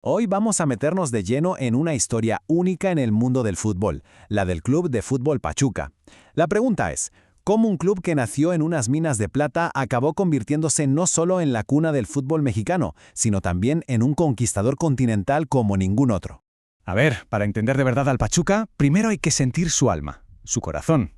Hoy vamos a meternos de lleno en una historia única en el mundo del fútbol, la del Club de Fútbol Pachuca. La pregunta es, ¿cómo un club que nació en unas minas de plata acabó convirtiéndose no solo en la cuna del fútbol mexicano, sino también en un conquistador continental como ningún otro? A ver, para entender de verdad al Pachuca, primero hay que sentir su alma, su corazón.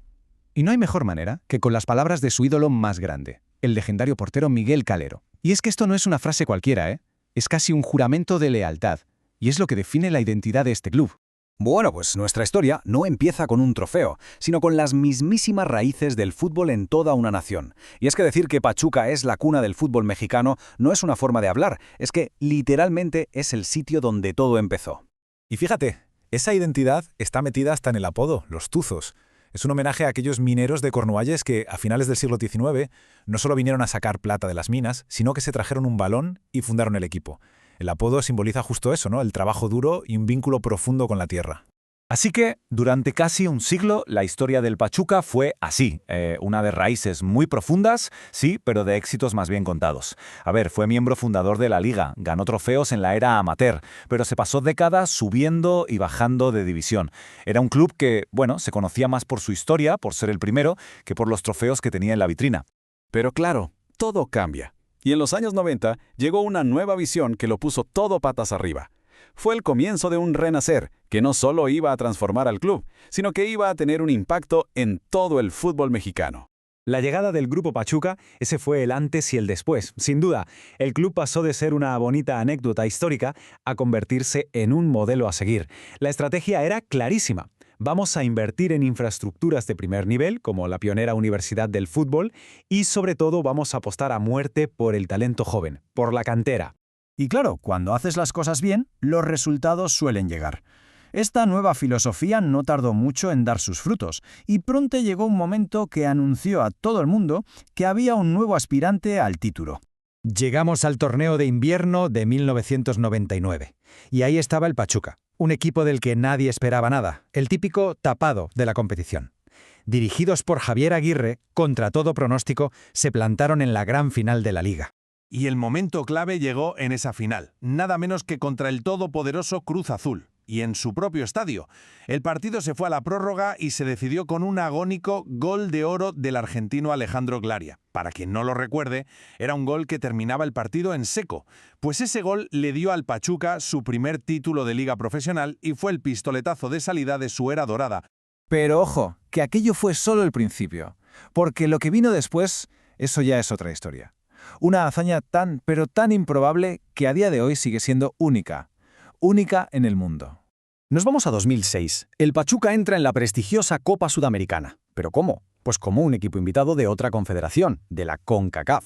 Y no hay mejor manera que con las palabras de su ídolo más grande, el legendario portero Miguel Calero. Y es que esto no es una frase cualquiera, ¿eh? Es casi un juramento de lealtad, y es lo que define la identidad de este club. Bueno, pues nuestra historia no empieza con un trofeo, sino con las mismísimas raíces del fútbol en toda una nación. Y es que decir que Pachuca es la cuna del fútbol mexicano no es una forma de hablar, es que literalmente es el sitio donde todo empezó. Y fíjate, esa identidad está metida hasta en el apodo, los Tuzos. Es un homenaje a aquellos mineros de Cornualles que, a finales del siglo XIX, no solo vinieron a sacar plata de las minas, sino que se trajeron un balón y fundaron el equipo. El apodo simboliza justo eso, ¿no? El trabajo duro y un vínculo profundo con la tierra. Así que, durante casi un siglo, la historia del Pachuca fue así, una de raíces muy profundas, sí, pero de éxitos más bien contados. A ver, fue miembro fundador de la Liga, ganó trofeos en la era amateur, pero se pasó décadas subiendo y bajando de división. Era un club que, bueno, se conocía más por su historia, por ser el primero, que por los trofeos que tenía en la vitrina. Pero claro, todo cambia. Y en los años 90 llegó una nueva visión que lo puso todo patas arriba. Fue el comienzo de un renacer que no solo iba a transformar al club, sino que iba a tener un impacto en todo el fútbol mexicano. La llegada del Grupo Pachuca, ese fue el antes y el después. Sin duda, el club pasó de ser una bonita anécdota histórica a convertirse en un modelo a seguir. La estrategia era clarísima. Vamos a invertir en infraestructuras de primer nivel, como la pionera Universidad del Fútbol, y sobre todo vamos a apostar a muerte por el talento joven, por la cantera. Y claro, cuando haces las cosas bien, los resultados suelen llegar. Esta nueva filosofía no tardó mucho en dar sus frutos, y pronto llegó un momento que anunció a todo el mundo que había un nuevo aspirante al título. Llegamos al torneo de invierno de 1999, y ahí estaba el Pachuca, un equipo del que nadie esperaba nada, el típico tapado de la competición. Dirigidos por Javier Aguirre, contra todo pronóstico, se plantaron en la gran final de la Liga. Y el momento clave llegó en esa final, nada menos que contra el todopoderoso Cruz Azul, y en su propio estadio. El partido se fue a la prórroga y se decidió con un agónico gol de oro del argentino Alejandro Glaria. Para quien no lo recuerde, era un gol que terminaba el partido en seco, pues ese gol le dio al Pachuca su primer título de liga profesional y fue el pistoletazo de salida de su era dorada. Pero ojo, que aquello fue solo el principio, porque lo que vino después, eso ya es otra historia. Una hazaña pero tan improbable que a día de hoy sigue siendo única en el mundo. Nos vamos a 2006. El Pachuca entra en la prestigiosa Copa Sudamericana. ¿Pero cómo? Pues como un equipo invitado de otra confederación, de la CONCACAF.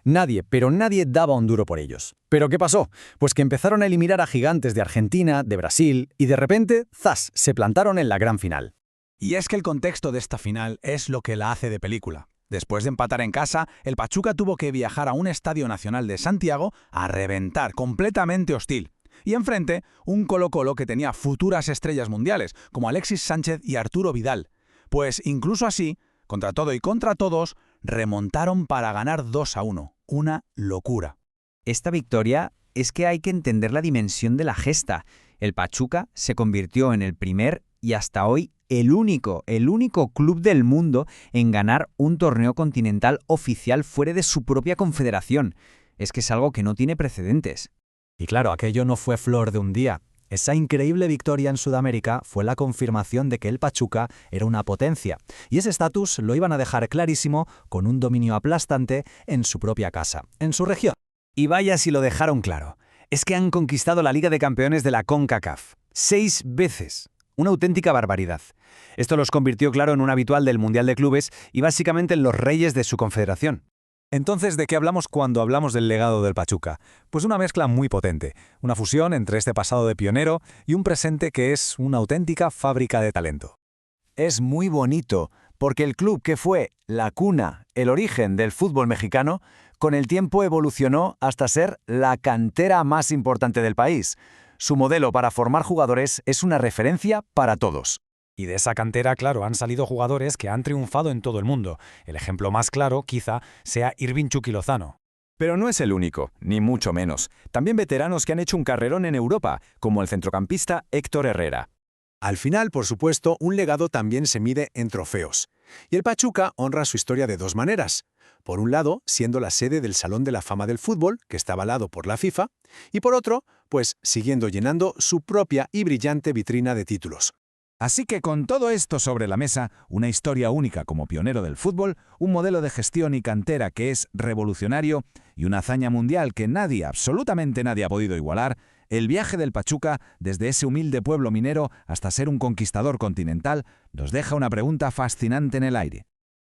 Nadie, pero nadie daba un duro por ellos. ¿Pero qué pasó? Pues que empezaron a eliminar a gigantes de Argentina, de Brasil, y de repente, ¡zas!, se plantaron en la gran final. Y es que el contexto de esta final es lo que la hace de película. Después de empatar en casa, el Pachuca tuvo que viajar a un estadio nacional de Santiago a reventar, completamente hostil. Y enfrente, un Colo-Colo que tenía futuras estrellas mundiales, como Alexis Sánchez y Arturo Vidal. Pues incluso así, contra todo y contra todos, remontaron para ganar 2-1. Una locura. Esta victoria es que hay que entender la dimensión de la gesta. El Pachuca se convirtió en el primer y hasta hoy el único club del mundo en ganar un torneo continental oficial fuera de su propia confederación. Es que es algo que no tiene precedentes. Y claro, aquello no fue flor de un día. Esa increíble victoria en Sudamérica fue la confirmación de que el Pachuca era una potencia, y ese estatus lo iban a dejar clarísimo con un dominio aplastante en su propia casa, en su región. Y vaya si lo dejaron claro. Es que han conquistado la Liga de Campeones de la CONCACAF 6 veces. Una auténtica barbaridad. Esto los convirtió, claro, en un habitual del Mundial de Clubes y básicamente en los reyes de su confederación. Entonces, ¿de qué hablamos cuando hablamos del legado del Pachuca? Pues una mezcla muy potente, una fusión entre este pasado de pionero y un presente que es una auténtica fábrica de talento. Es muy bonito, porque el club que fue la cuna, el origen del fútbol mexicano, con el tiempo evolucionó hasta ser la cantera más importante del país. Su modelo para formar jugadores es una referencia para todos. Y de esa cantera, claro, han salido jugadores que han triunfado en todo el mundo. El ejemplo más claro, quizá, sea Irving Chucky Lozano. Pero no es el único, ni mucho menos. También veteranos que han hecho un carrerón en Europa, como el centrocampista Héctor Herrera. Al final, por supuesto, un legado también se mide en trofeos. Y el Pachuca honra su historia de dos maneras. Por un lado, siendo la sede del Salón de la Fama del Fútbol, que está avalado por la FIFA, y por otro, pues siguiendo llenando su propia y brillante vitrina de títulos. Así que con todo esto sobre la mesa, una historia única como pionero del fútbol, un modelo de gestión y cantera que es revolucionario y una hazaña mundial que nadie, absolutamente nadie ha podido igualar, el viaje del Pachuca, desde ese humilde pueblo minero hasta ser un conquistador continental, nos deja una pregunta fascinante en el aire.